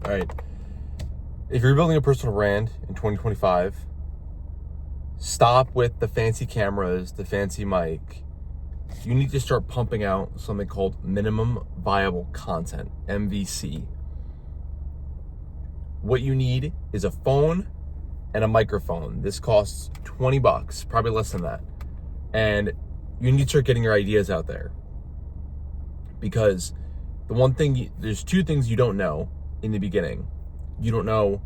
All right. If you're building a personal brand in 2025, stop with the fancy cameras, the fancy mic. You need to start pumping out something called minimum viable content, MVC. What you need is a phone and a microphone. This costs $20, probably less than that. And you need to start getting your ideas out there. Because there's two things you don't know in the beginning. You don't know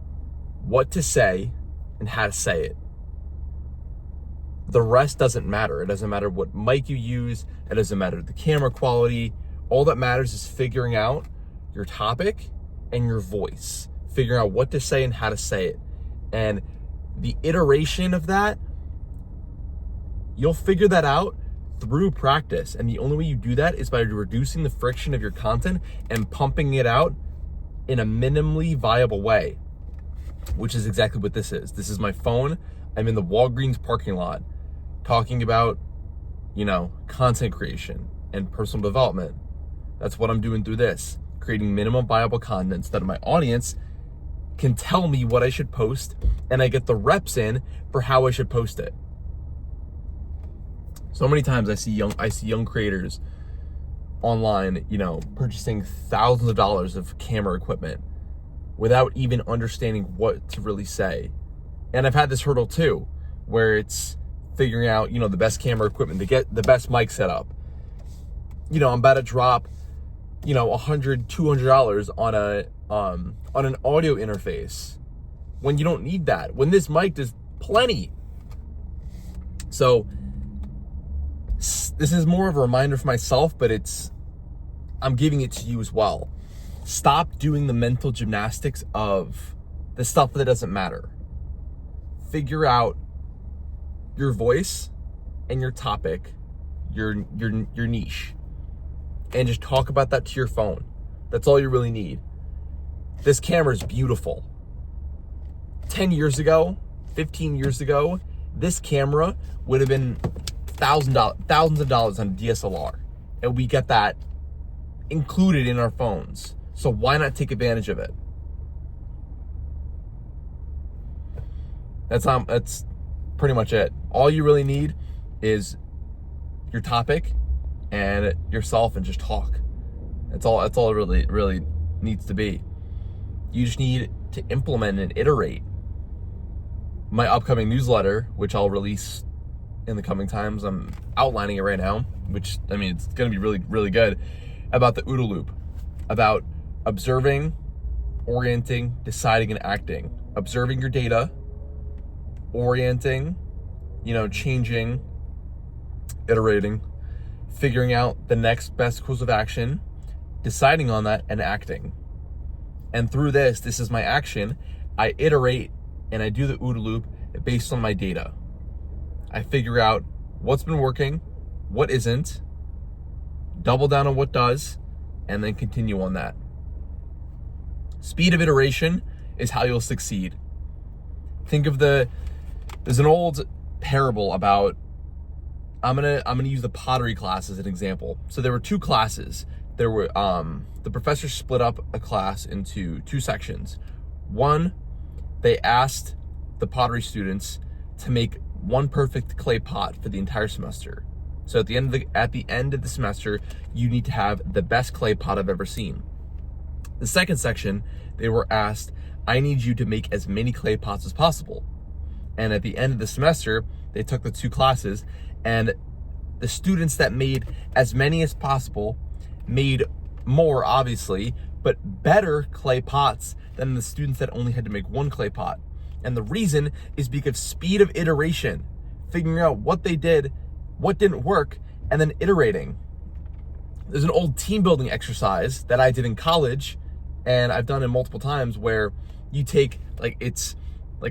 what to say and how to say it. The rest doesn't matter. It doesn't matter what mic you use. It doesn't matter the camera quality. All that matters is figuring out your topic and your voice. Figuring out what to say and how to say it. And the iteration of that, you'll figure that out through practice. And the only way you do that is by reducing the friction of your content and pumping it out in a minimally viable way, which is exactly what this is. This is my phone. I'm in the Walgreens parking lot talking about, content creation and personal development. That's what I'm doing through this, creating minimum viable content so that my audience can tell me what I should post and I get the reps in for how I should post it. So many times I see young creators online, purchasing thousands of dollars of camera equipment without even understanding what to really say. And I've had this hurdle too, where it's figuring out, the best camera equipment to get the best mic set up. I'm about to drop, $100, $200 on an audio interface when you don't need that, when this mic does plenty. So this is more of a reminder for myself, but I'm giving it to you as well. Stop doing the mental gymnastics of the stuff that doesn't matter. Figure out your voice and your topic, your niche, and just talk about that to your phone. That's all you really need. This camera is beautiful. 10 years ago, 15 years ago, this camera would have been thousands of dollars on a DSLR, and we get that included in our phones. So why not take advantage of it? That's pretty much it. All you really need is your topic and yourself, and just talk. That's all it really needs to be. You just need to implement and iterate. My upcoming newsletter, which I'll release in the coming times, I'm outlining it right now, which, it's going to be really, really good, about the OODA loop, about observing, orienting, deciding, and acting. Observing your data, orienting, changing, iterating, figuring out the next best course of action, deciding on that, and acting. And through this is my action. I iterate and I do the OODA loop based on my data. I figure out what's been working, what isn't, double down on what does, and then continue on that. Speed of iteration is how you'll succeed. Think of there's an old parable about, I'm gonna use the pottery class as an example. So there were two classes. There were the professor split up a class into two sections. One, they asked the pottery students to make one perfect clay pot for the entire semester. So at the end of the semester, you need to have the best clay pot I've ever seen. The second section, they were asked, I need you to make as many clay pots as possible. And at the end of the semester, they took the two classes, and the students that made as many as possible made more, obviously, but better clay pots than the students that only had to make one clay pot. And the reason is because speed of iteration, figuring out what they did, what didn't work, and then iterating. There's an old team building exercise that I did in college, and I've done it multiple times, where you take it's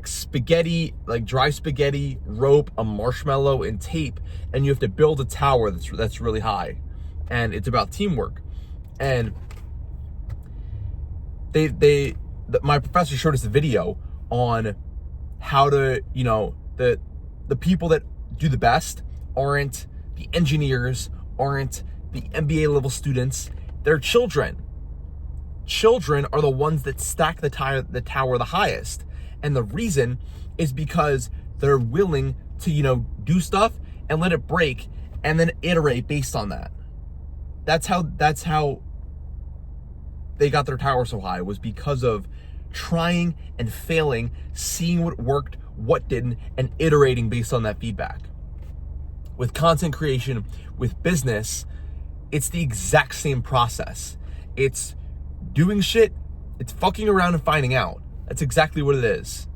spaghetti, dry spaghetti, rope, a marshmallow, and tape, and you have to build a tower that's really high. And it's about teamwork. And my professor showed us a video on how to, the people that do the best aren't the engineers, aren't the MBA level students, they're children. children are the ones that stack the tower the highest. And the reason is because they're willing to, do stuff and let it break and then iterate based on that. That's how they got their tower so high, was because of trying and failing, seeing what worked, what didn't, and iterating based on that feedback. With content creation, with business, it's the exact same process. It's doing shit, it's fucking around and finding out. That's exactly what it is.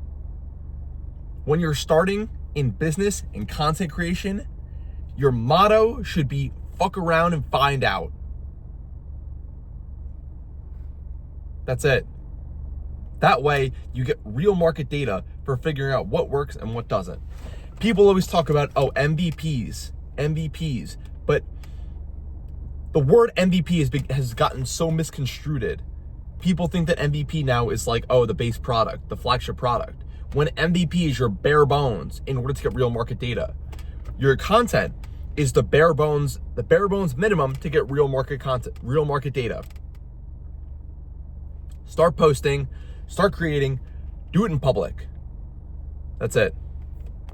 When you're starting in business and content creation, your motto should be fuck around and find out. That's it. That way, you get real market data for figuring out what works and what doesn't. People always talk about, MVPs, but the word MVP has gotten so misconstrued. People think that MVP now is like, the base product, the flagship product. When MVP is your bare bones in order to get real market data. Your content is the bare bones minimum to get real market content, real market data. Start posting, start creating, do it in public. That's it.